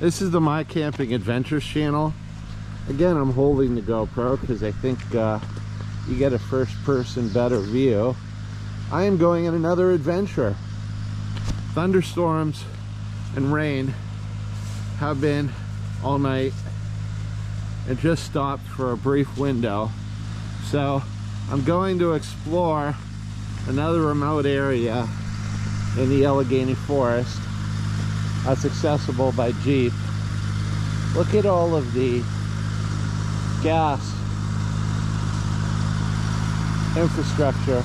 This is the My Camping Adventures channel. Again, I'm holding the GoPro because I think you get a first-person better view. I am going on another adventure. Thunderstorms and rain have been all night. It just stopped for a brief window. So I'm going to explore another remote area in the Allegheny Forest that's accessible by Jeep. Look at all of the gas infrastructure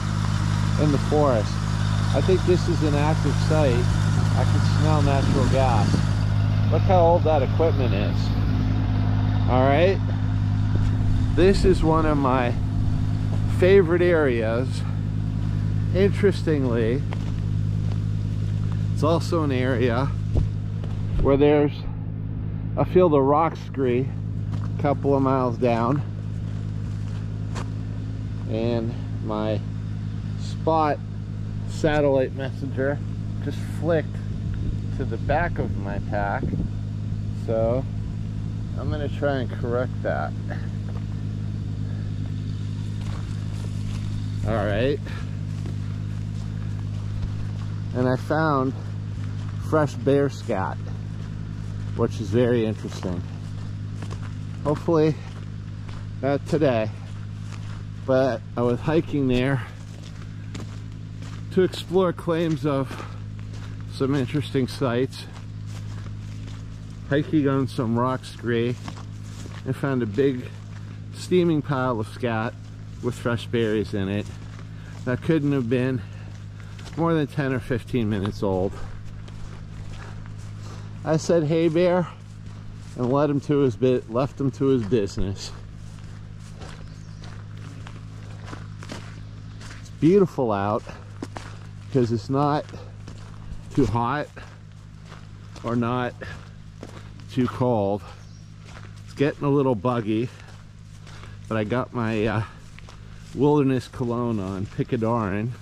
in the forest. I think this is an active site. I can smell natural gas. Look how old that equipment is. All right, this is one of my favorite areas. Interestingly, it's also an area where there's a field of rock scree a couple of miles down, and my spot satellite messenger just flicked to the back of my pack, so I'm going to try and correct that. Alright, and I found fresh bear scat, which is very interesting. Hopefully not today, but I was hiking there to explore claims of some interesting sites. Hiking on some rock scree, and found a big steaming pile of scat with fresh berries in it that couldn't have been more than 10 or 15 minutes old. I said, "Hey bear," and left him to his business. It's beautiful out because it's not too hot or not too cold. It's getting a little buggy, but I got my wilderness cologne on, Picadorn.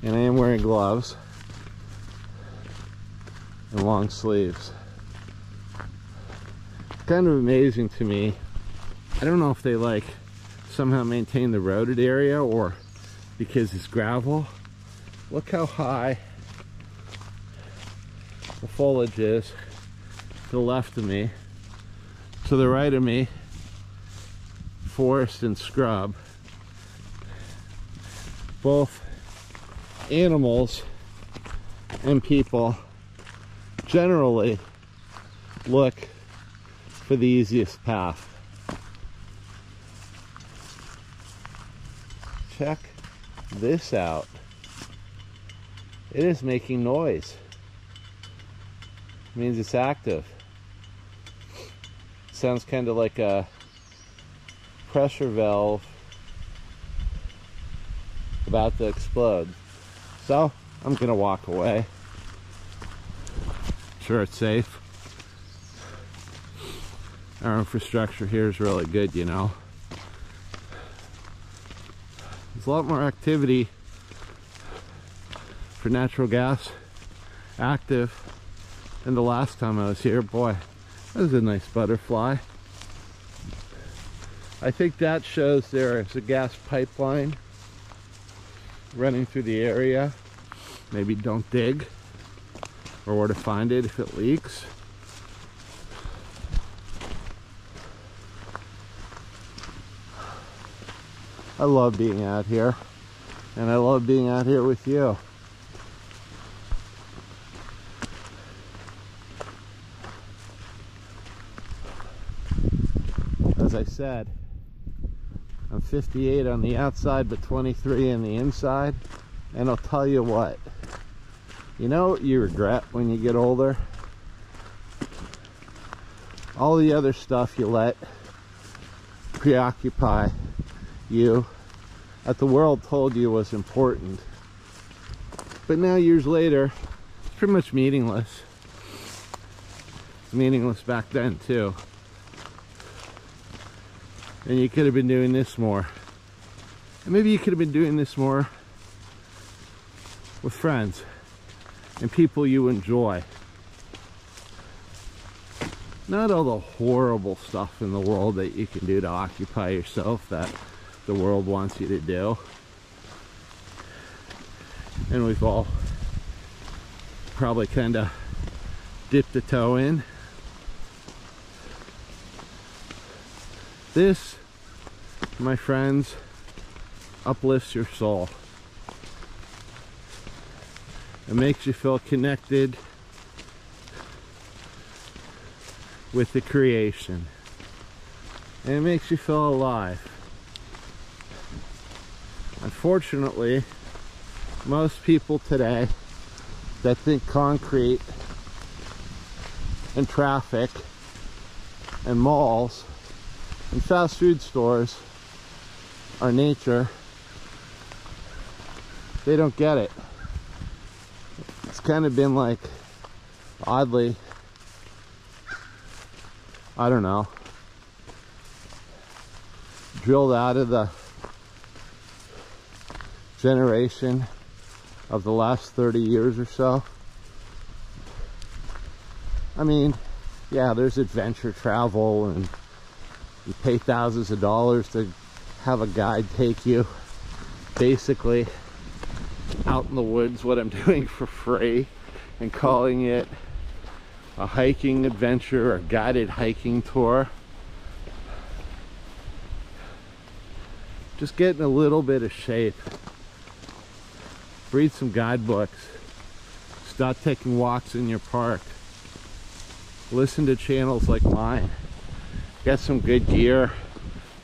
And I am wearing gloves and long sleeves. It's kind of amazing to me. I don't know if they like somehow maintain the roaded area or because it's gravel. Look how high the foliage is to the left of me. To the right of me, forest and scrub. Both animals and people generally look for the easiest path. Check this out. It is making noise. It means it's active. It sounds kind of like a pressure valve about to explode. So I'm gonna walk away. Sure, it's safe. Our infrastructure here is really good, you know. There's a lot more activity for natural gas active than the last time I was here. Boy, that was a nice butterfly. I think that shows there is a gas pipeline running through the area. Maybe don't dig, or where to find it if it leaks. I love being out here, and I love being out here with you. As I said, I'm 58 on the outside but 23 on the inside, and I'll tell you what, you know what you regret when you get older? All the other stuff you let preoccupy you that the world told you was important, but now years later it's pretty much meaningless. It's meaningless back then too. And you could have been doing this more. And maybe you could have been doing this more with friends and people you enjoy. Not all the horrible stuff in the world that you can do to occupy yourself that the world wants you to do. And we've all probably kind of dipped a toe in. This, my friends, uplifts your soul. It makes you feel connected with the creation. And it makes you feel alive. Unfortunately, most people today that think concrete and traffic and malls and fast food stores are nature, they don't get it. It's kind of been like, oddly, I don't know, drilled out of the generation of the last 30 years or so. I mean, yeah, there's adventure travel and you pay thousands of dollars to have a guide take you basically out in the woods, what I'm doing for free, and calling it a hiking adventure or guided hiking tour. Just getting a little bit of shape. Read some guidebooks. Start taking walks in your park. Listen to channels like mine. Get some good gear.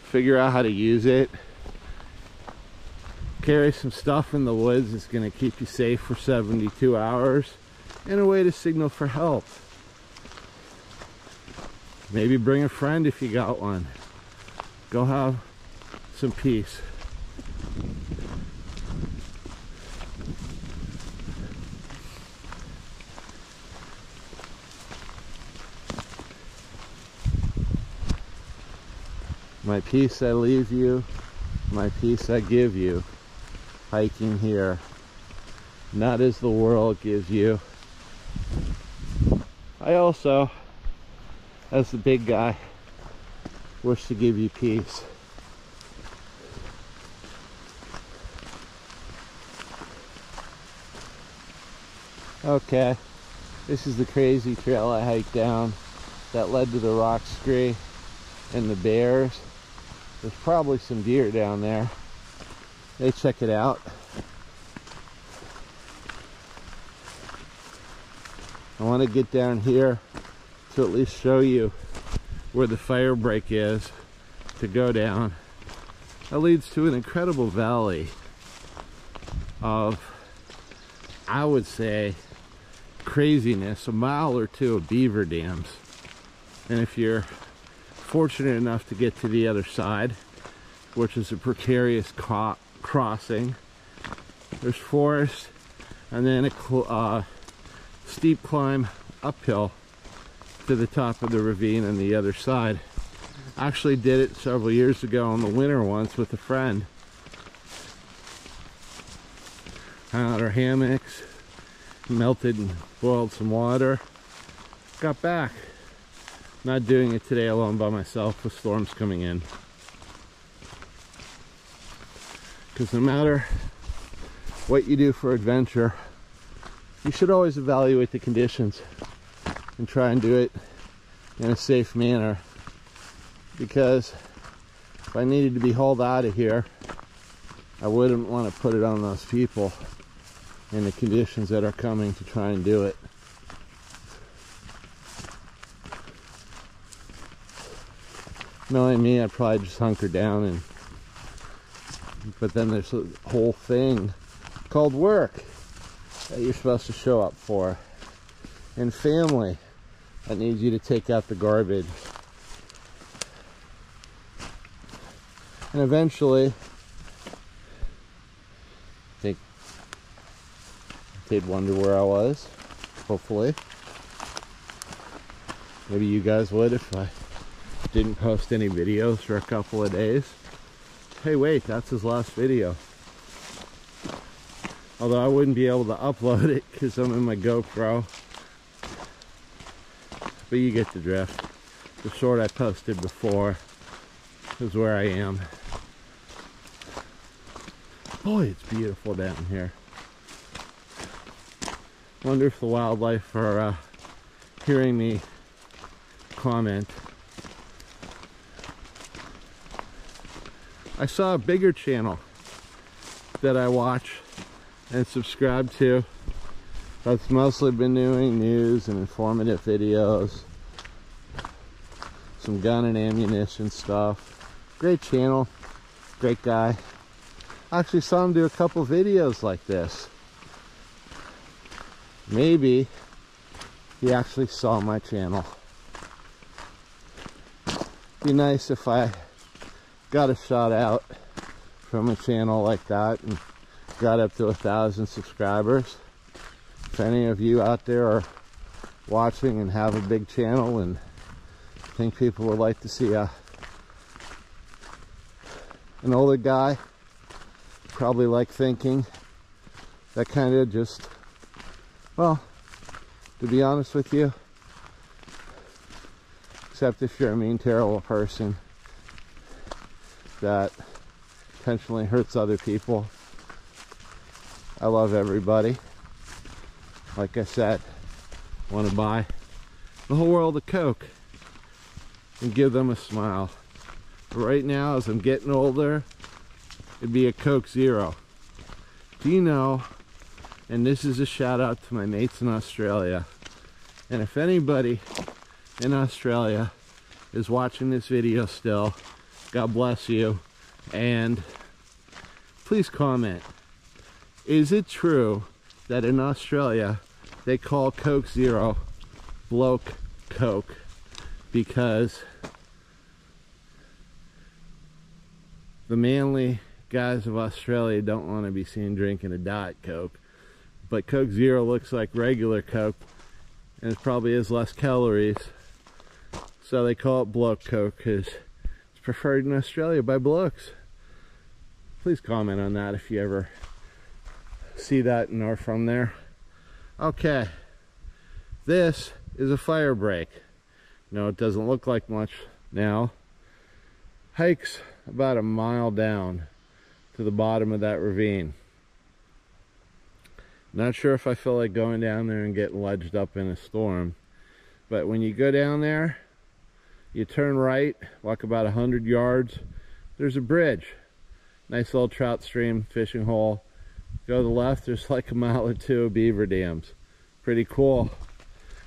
Figure out how to use it. Carry some stuff in the woods that's going to keep you safe for 72 hours. And a way to signal for help. Maybe bring a friend if you got one. Go have some peace. My peace I leave you, my peace I give you, hiking here, not as the world gives you. I also, as the big guy, wish to give you peace. Okay, this is the crazy trail I hiked down that led to the rock scree and the bears. There's probably some deer down there. Hey, check it out. I want to get down here to at least show you where the fire break is to go down. That leads to an incredible valley of, I would say, craziness, a mile or two of beaver dams. And if you're fortunate enough to get to the other side, which is a precarious crossing, there's forest and then a steep climb uphill to the top of the ravine on the other side. I actually did it several years ago in the winter once with a friend. Hung out our hammocks, melted and boiled some water, got back. Not doing it today alone by myself with storms coming in. Because no matter what you do for adventure, you should always evaluate the conditions and try and do it in a safe manner. Because if I needed to be hauled out of here, I wouldn't want to put it on those people in the conditions that are coming to try and do it. Knowing me, I'd probably just hunker down, but then there's a whole thing called work that you're supposed to show up for, and family that needs you to take out the garbage. And eventually, I think they'd wonder where I was, hopefully. Maybe you guys would if I didn't post any videos for a couple of days. Hey, wait, that's his last video. Although I wouldn't be able to upload it because I'm in my GoPro. But you get the drift. The short I posted before is where I am. Boy, it's beautiful down here. Wonder if the wildlife are hearing me comment. I saw a bigger channel that I watch and subscribe to that's mostly been doing news and informative videos, some gun and ammunition stuff. Great channel, great guy. I actually saw him do a couple videos like this. Maybe he actually saw my channel. Be nice if I got a shout out from a channel like that and got up to 1,000 subscribers. If any of you out there are watching and have a big channel and think people would like to see an older guy, probably like thinking, that kind of just, well, to be honest with you, except if you're a mean, terrible person that intentionally hurts other people. I love everybody. Like I said, want to buy the whole world of Coke and give them a smile. But right now, as I'm getting older, it'd be a Coke Zero. Do you know, and this is a shout out to my mates in Australia, and if anybody in Australia is watching this video still, God bless you, and please comment. Is it true that in Australia they call Coke Zero bloke Coke because the manly guys of Australia don't want to be seen drinking a Diet Coke, but Coke Zero looks like regular Coke and it probably has less calories, so they call it bloke Coke because it's preferred in Australia by blokes? Please comment on that if you ever see that and are from there. Okay, this is a fire break. No, it doesn't look like much now. Hikes about a mile down to the bottom of that ravine. Not sure if I feel like going down there and getting ledged up in a storm, but when you go down there, you turn right, walk about 100 yards, there's a bridge. Nice little trout stream, fishing hole. Go to the left, there's like a mile or two of beaver dams. Pretty cool.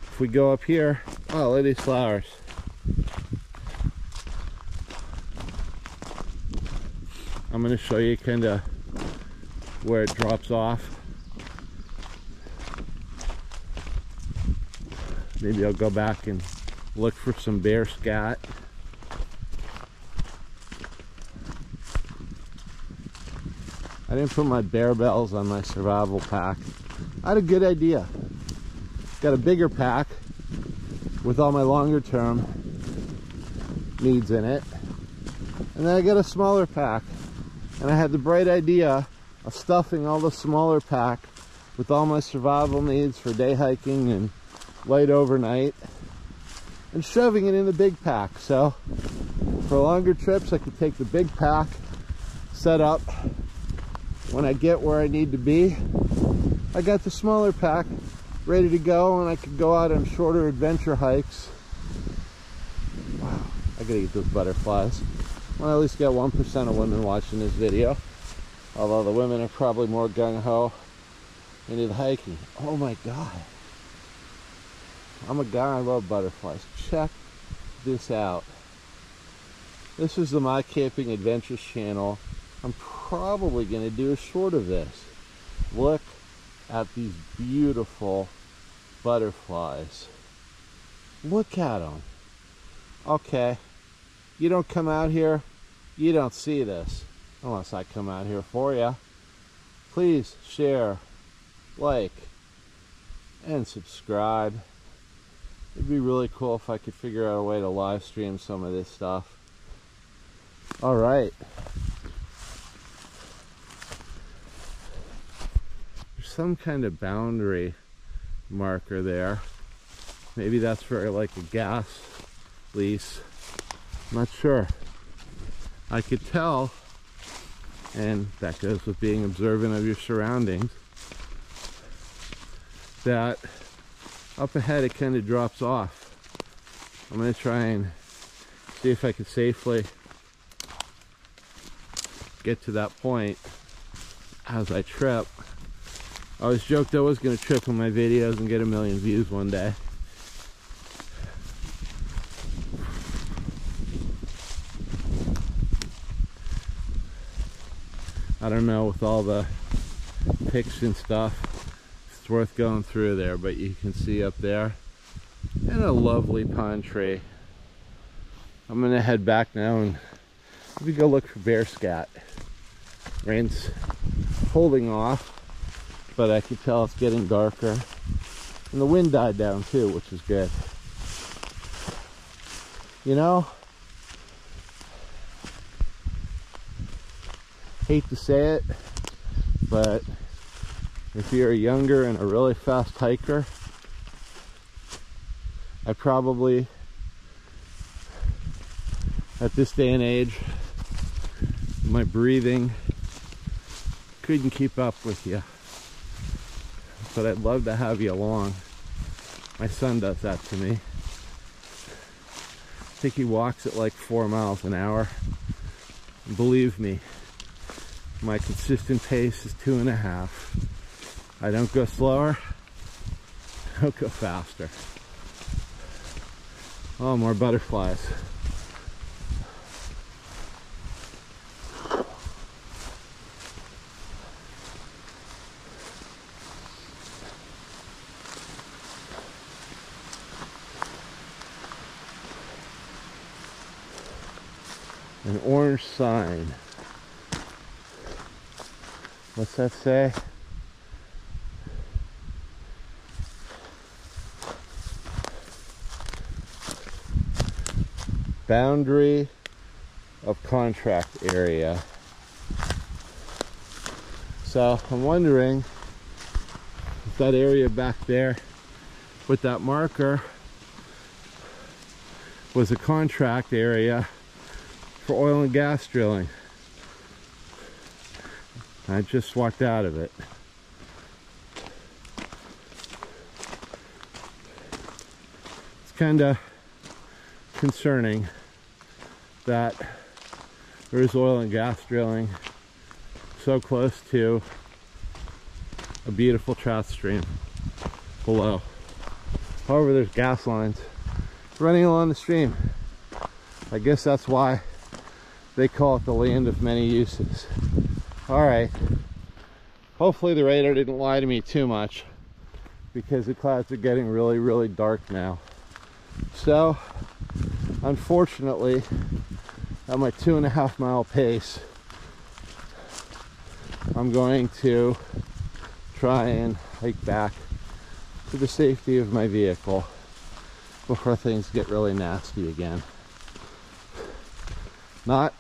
If we go up here, oh, look at these flowers. I'm going to show you kind of where it drops off. Maybe I'll go back and look for some bear scat. I didn't put my bear bells on my survival pack. I had a good idea. Got a bigger pack with all my longer term needs in it. And then I got a smaller pack. And I had the bright idea of stuffing all the smaller pack with all my survival needs for day hiking and light overnight and shoving it in the big pack. So for longer trips, I could take the big pack, set up. When I get where I need to be, I got the smaller pack ready to go, and I could go out on shorter adventure hikes. Wow, I gotta eat those butterflies. Well, at least get 1% of women watching this video, although the women are probably more gung-ho into the hiking. Oh my god, I'm a guy, I love butterflies. Check this out. This is the My Camping Adventures channel. I'm probably going to do a short of this. Look at these beautiful butterflies. Look at them. Okay, you don't come out here, you don't see this unless I come out here for you. Please share, like, and subscribe. It'd be really cool if I could figure out a way to live stream some of this stuff. All right. some kind of boundary marker there. Maybe that's for like a gas lease. I'm not sure. I could tell, and that goes with being observant of your surroundings, that up ahead it kind of drops off. I'm going to try and see if I can safely get to that point as I trip. I always joked I was going to trip on my videos and get 1 million views one day. I don't know, with all the pics and stuff, it's worth going through there, but you can see up there, and a lovely pine tree. I'm gonna head back now and maybe go look for bear scat. Rain's holding off, but I can tell it's getting darker, and the wind died down too, which is good. You know, hate to say it, but if you're younger and a really fast hiker, I probably, at this day and age, my breathing couldn't keep up with you. But I'd love to have you along. My son does that to me. I think he walks at like 4 miles an hour. And believe me, my consistent pace is 2.5. I don't go slower, I don't go faster. Oh, more butterflies. An orange sign. What's that say? Boundary of contract area. So I'm wondering if that area back there with that marker was a contract area for oil and gas drilling. I just walked out of it. It's kind of concerning that there is oil and gas drilling so close to a beautiful trout stream below. However, there's gas lines running along the stream. I guess that's why they call it the land of many uses. All right, hopefully the radar didn't lie to me too much, because the clouds are getting really, really dark now. So, unfortunately, at my 2.5 mile pace, I'm going to try and hike back to the safety of my vehicle before things get really nasty again. Not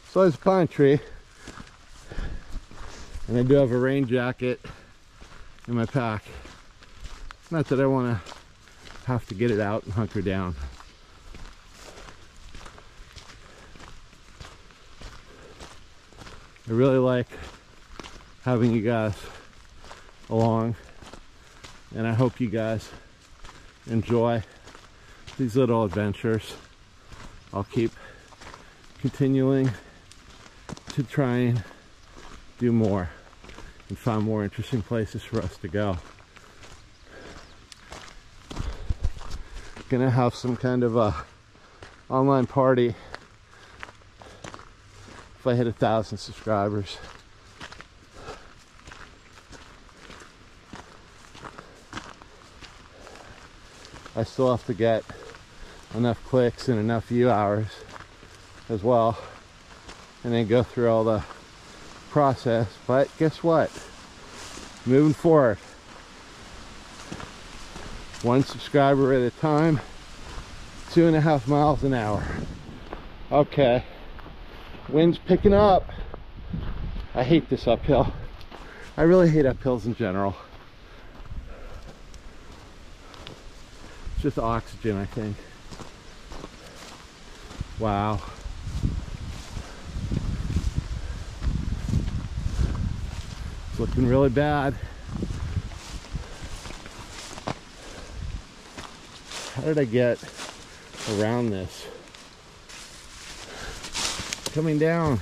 so there's a pine tree, and I do have a rain jacket in my pack. Not that I want to have to get it out and hunker down. I really like having you guys along, and I hope you guys enjoy these little adventures. I'll keep continuing to try and do more and find more interesting places for us to go. Gonna have some kind of a online party if I hit 1,000 subscribers. I still have to get enough clicks and enough view hours as well, and then go through all the process. But guess what? Moving forward, 1 subscriber at a time, 2.5 miles an hour. Okay, wind's picking up. I hate this uphill. I really hate uphills in general. It's just oxygen, I think. Wow. It's looking really bad. How did I get around this? Coming down.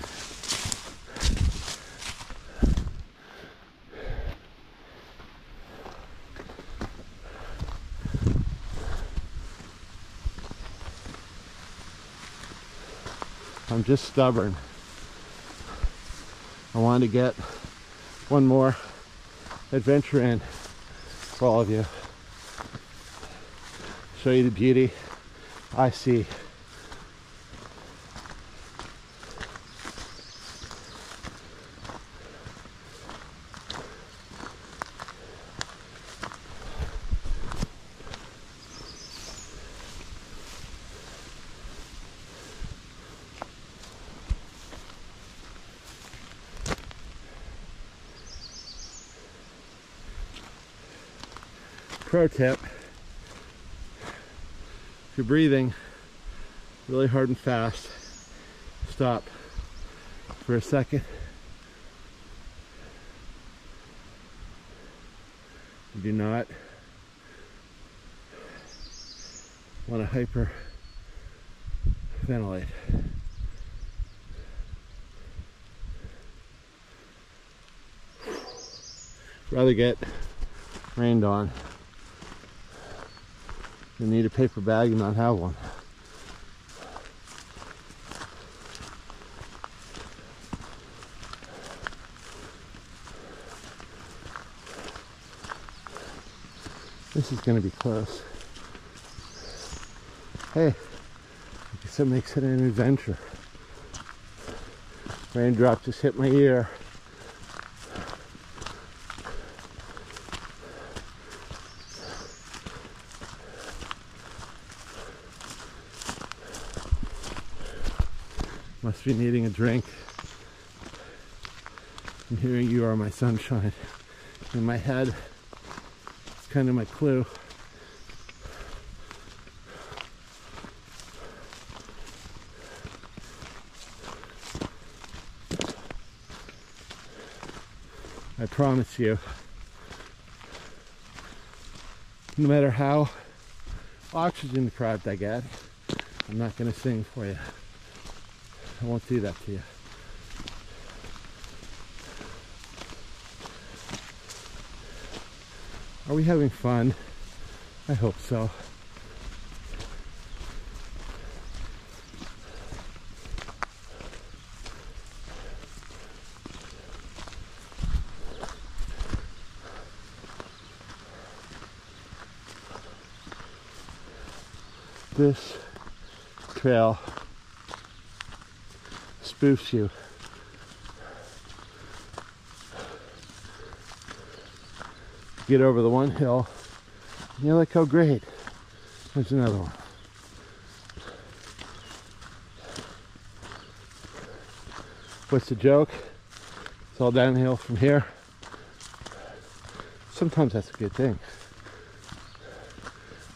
I'm just stubborn. I wanted to get one more adventure in for all of you. Show you the beauty I see. Pro tip: if you're breathing really hard and fast, stop for a second. You do not want to hyperventilate. Rather get rained on than need a paper bag and not have one. This is going to be close. Hey, I guess that makes it an adventure. Raindrop just hit my ear. Must be needing a drink. I'm hearing "You Are My Sunshine" in my head. It's kind of my clue. I promise you, no matter how oxygen deprived I get, I'm not going to sing for you. I won't do that to you. Are we having fun? I hope so. This trail spoofs you. Get over the one hill, and you're like, oh great, there's another one. What's the joke? It's all downhill from here. Sometimes that's a good thing.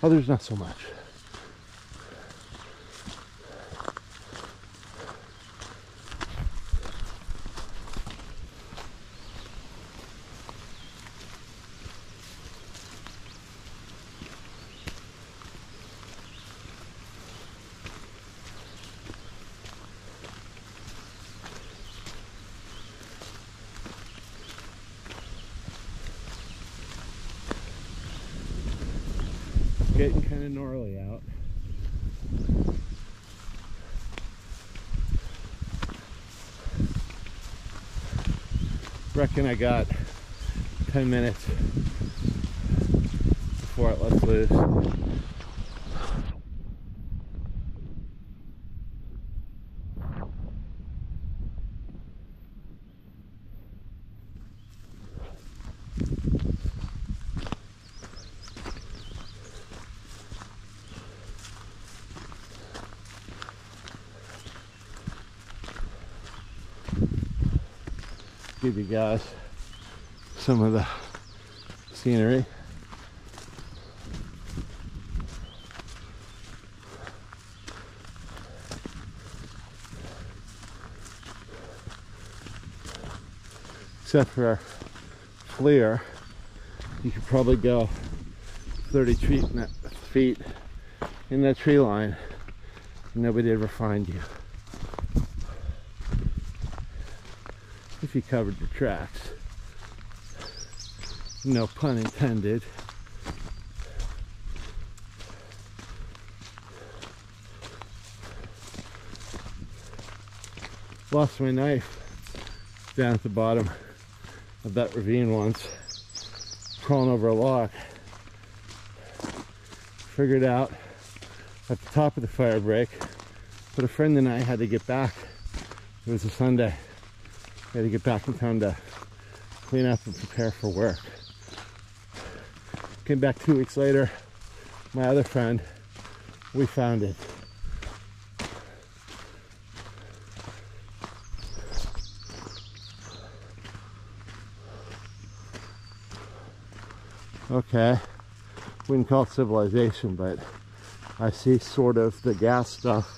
Others not so much. Getting kind of gnarly out. Reckon I got 10 minutes before it lets loose. Give you guys some of the scenery. Except for FLIR, you could probably go 30 feet in that tree line and nobody ever find you. If you covered the tracks. No pun intended. Lost my knife down at the bottom of that ravine once, crawling over a log. Figured out at the top of the fire break, but a friend and I had to get back. It was a Sunday. We had to get back in time to clean up and prepare for work. Came back 2 weeks later, my other friend, we found it. Okay, wouldn't call it civilization, but I see sort of the gas stuff.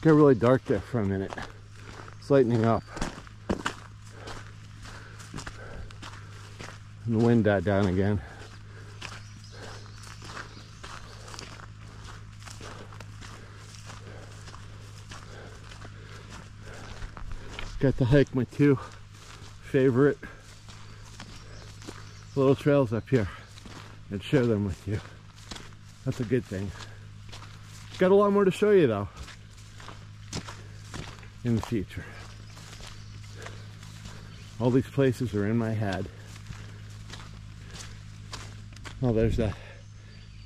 Got really dark there for a minute. It's lightening up. And the wind died down again. Got to hike my 2 favorite little trails up here and share them with you. That's a good thing. Got a lot more to show you though in the future. All these places are in my head. Oh, there's that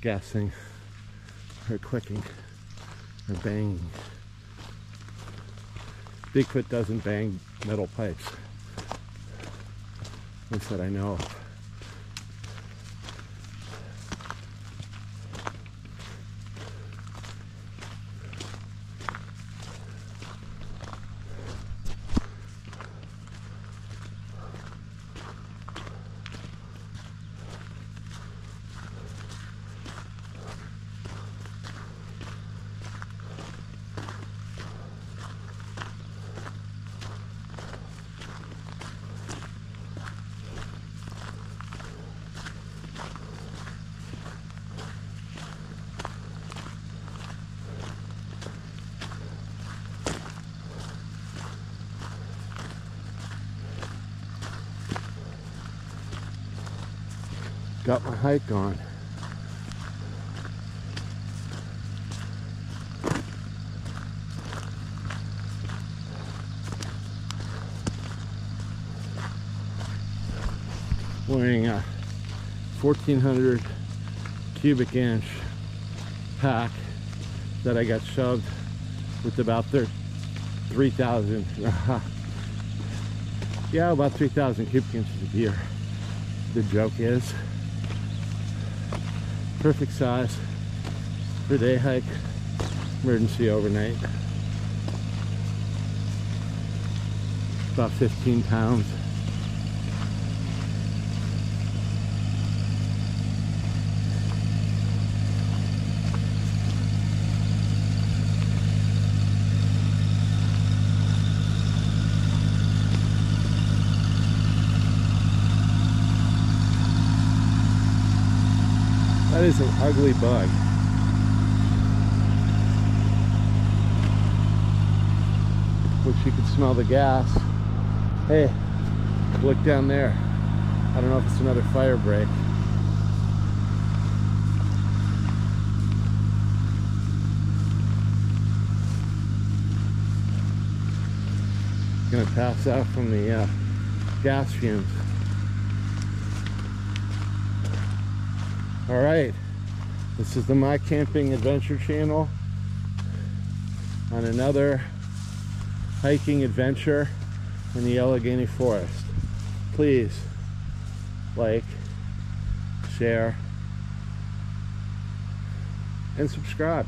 gas thing, or clicking, or banging. Bigfoot doesn't bang metal pipes, at least that I know of. Got my hike on. Wearing a 1400 cubic inch pack that I got shoved with about 3,000 yeah, about 3,000 cubic inches of gear. The joke is perfect size for day hike, emergency overnight. About 15 pounds. That is an ugly bug. Wish you could smell the gas. Hey, look down there. I don't know if it's another fire break. Gonna pass out from the gas fumes. All right, this is the My Camping Adventure channel on another hiking adventure in the Allegheny Forest. Please like, share, and subscribe.